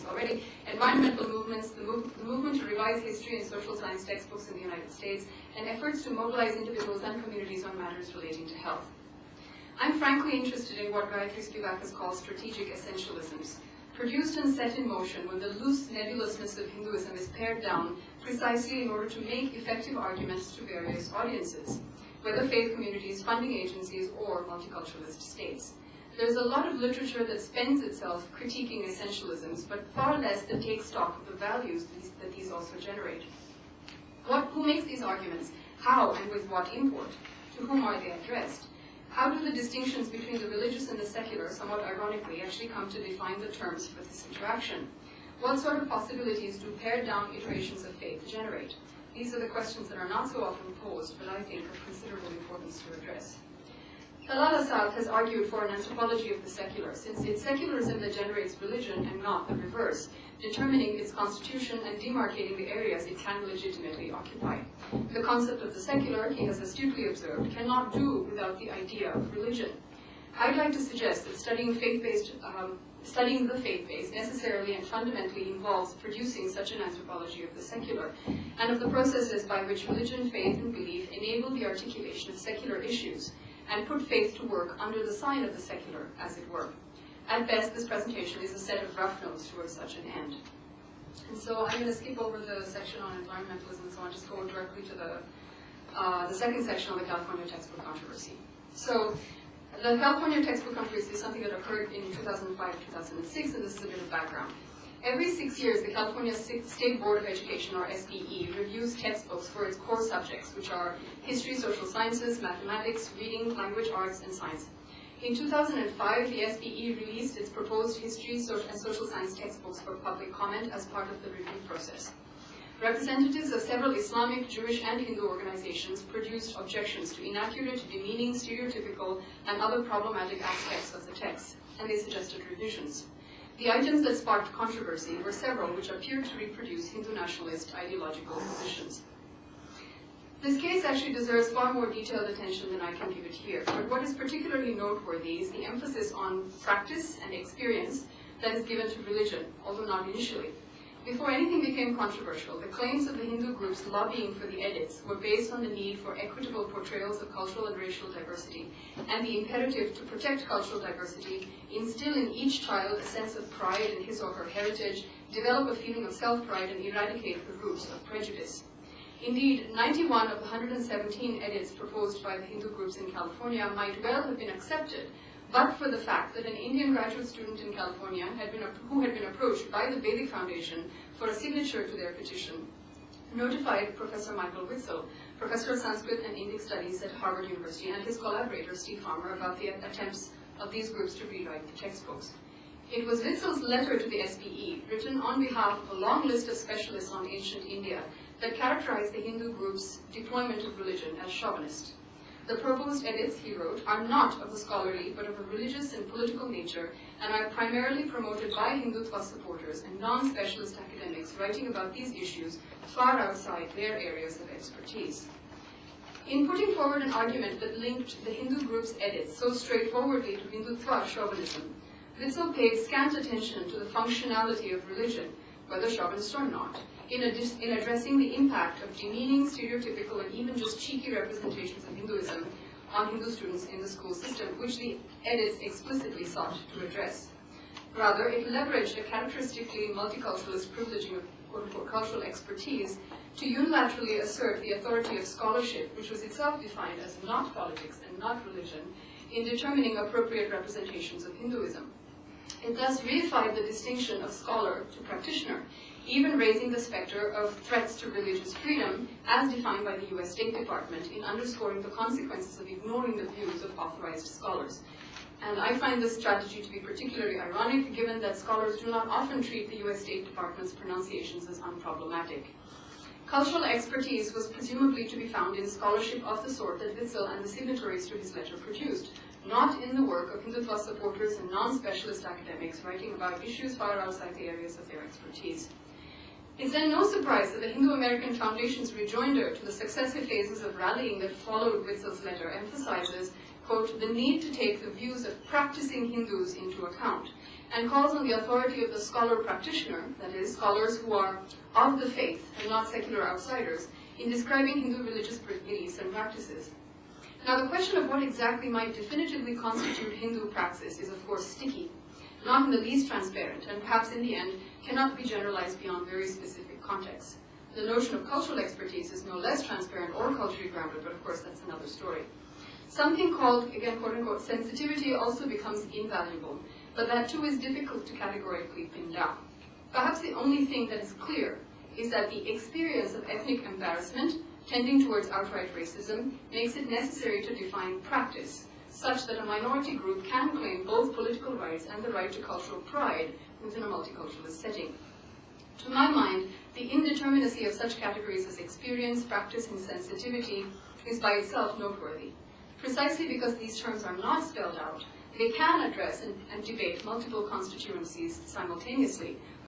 already, environmental movements, the movement to revise history and social science textbooks in the United States, and efforts to mobilize individuals and communities on matters relating to health. I'm frankly interested in what Gayatri Spivak has called strategic essentialisms, produced and set in motion when the loose nebulousness of Hinduism is pared down precisely in order to make effective arguments to various audiences, whether faith communities, funding agencies, or multiculturalist states. There's a lot of literature that spends itself critiquing essentialisms, but far less that takes stock of the values that these also generate. Who makes these arguments? How and with what import? To whom are they addressed? How do the distinctions between the religious and the secular, somewhat ironically, actually come to define the terms for this interaction? What sort of possibilities do pared-down iterations of faith generate? These are the questions that are not so often posed, but I think of considerable importance to address. Talal Asad has argued for an anthropology of the secular, since it's secularism that generates religion and not the reverse, determining its constitution and demarcating the areas it can legitimately occupy. The concept of the secular, he has astutely observed, cannot do without the idea of religion. I'd like to suggest that studying the faith-based necessarily and fundamentally involves producing such an anthropology of the secular, and of the processes by which religion, faith, and belief enable the articulation of secular issues, and put faith to work under the sign of the secular, as it were. At best, this presentation is a set of rough notes towards such an end. And so I'm going to skip over the section on environmentalism, so I'll just go directly to the second section on the California textbook controversy. So the California textbook controversy is something that occurred in 2005-2006, and this is a bit of background. Every 6 years, the California State Board of Education, or SBE, reviews textbooks for its core subjects, which are history, social sciences, mathematics, reading, language arts, and science. In 2005, the SBE released its proposed history and social science textbooks for public comment as part of the review process. Representatives of several Islamic, Jewish, and Hindu organizations produced objections to inaccurate, demeaning, stereotypical, and other problematic aspects of the text, and they suggested revisions. The items that sparked controversy were several which appeared to reproduce Hindu nationalist ideological positions. This case actually deserves far more detailed attention than I can give it here, but what is particularly noteworthy is the emphasis on practice and experience that is given to religion, although not initially. Before anything became controversial, the claims of the Hindu groups lobbying for the edits were based on the need for equitable portrayals of cultural and racial diversity, and the imperative to protect cultural diversity, instill in each child a sense of pride in his or her heritage, develop a feeling of self-pride, and eradicate the roots of prejudice. Indeed, 91 of the 117 edits proposed by the Hindu groups in California might well have been accepted, but for the fact that an Indian graduate student in California who had been approached by the Vedic Foundation for a signature to their petition notified Professor Michael Witzel, Professor of Sanskrit and Indic Studies at Harvard University, and his collaborator Steve Farmer about the attempts of these groups to rewrite the textbooks. It was Witzel's letter to the SBE, written on behalf of a long list of specialists on ancient India, that characterized the Hindu group's deployment of religion as chauvinist. The proposed edits, he wrote, are not of a scholarly but of a religious and political nature, and are primarily promoted by Hindutva supporters and non-specialist academics writing about these issues far outside their areas of expertise. In putting forward an argument that linked the Hindu group's edits so straightforwardly to Hindutva chauvinism, Witzel paid scant attention to the functionality of religion, whether chauvinist or not, in addressing the impact of demeaning, stereotypical, and even just cheeky representations of Hinduism on Hindu students in the school system, which the edits explicitly sought to address. Rather, it leveraged a characteristically multiculturalist privileging of quote-unquote cultural expertise to unilaterally assert the authority of scholarship, which was itself defined as not politics and not religion, in determining appropriate representations of Hinduism. It thus reified the distinction of scholar to practitioner, even raising the specter of threats to religious freedom as defined by the US State Department in underscoring the consequences of ignoring the views of authorized scholars. And I find this strategy to be particularly ironic, given that scholars do not often treat the US State Department's pronunciations as unproblematic. Cultural expertise was presumably to be found in scholarship of the sort that Witzel and the signatories to his letter produced, not in the work of Hindutva supporters and non-specialist academics writing about issues far outside the areas of their expertise. It's then no surprise that the Hindu American Foundation's rejoinder to the successive phases of rallying that followed Witzel's letter emphasizes, quote, the need to take the views of practicing Hindus into account, and calls on the authority of the scholar practitioner, that is, scholars who are of the faith and not secular outsiders, in describing Hindu religious beliefs and practices. Now, the question of what exactly might definitively constitute Hindu praxis is, of course, sticky, not in the least transparent, and perhaps in the end cannot be generalized beyond very specific contexts. The notion of cultural expertise is no less transparent or culturally grounded, but of course that's another story. Something called, again, quote-unquote, sensitivity also becomes invaluable, but that too is difficult to categorically pin down. Perhaps the only thing that is clear is that the experience of ethnic embarrassment tending towards outright racism makes it necessary to define practice, such that a minority group can claim both political rights and the right to cultural pride within a multiculturalist setting. To my mind, the indeterminacy of such categories as experience, practice, and sensitivity is by itself noteworthy. Precisely because these terms are not spelled out, they can address and debate multiple constituencies simultaneously,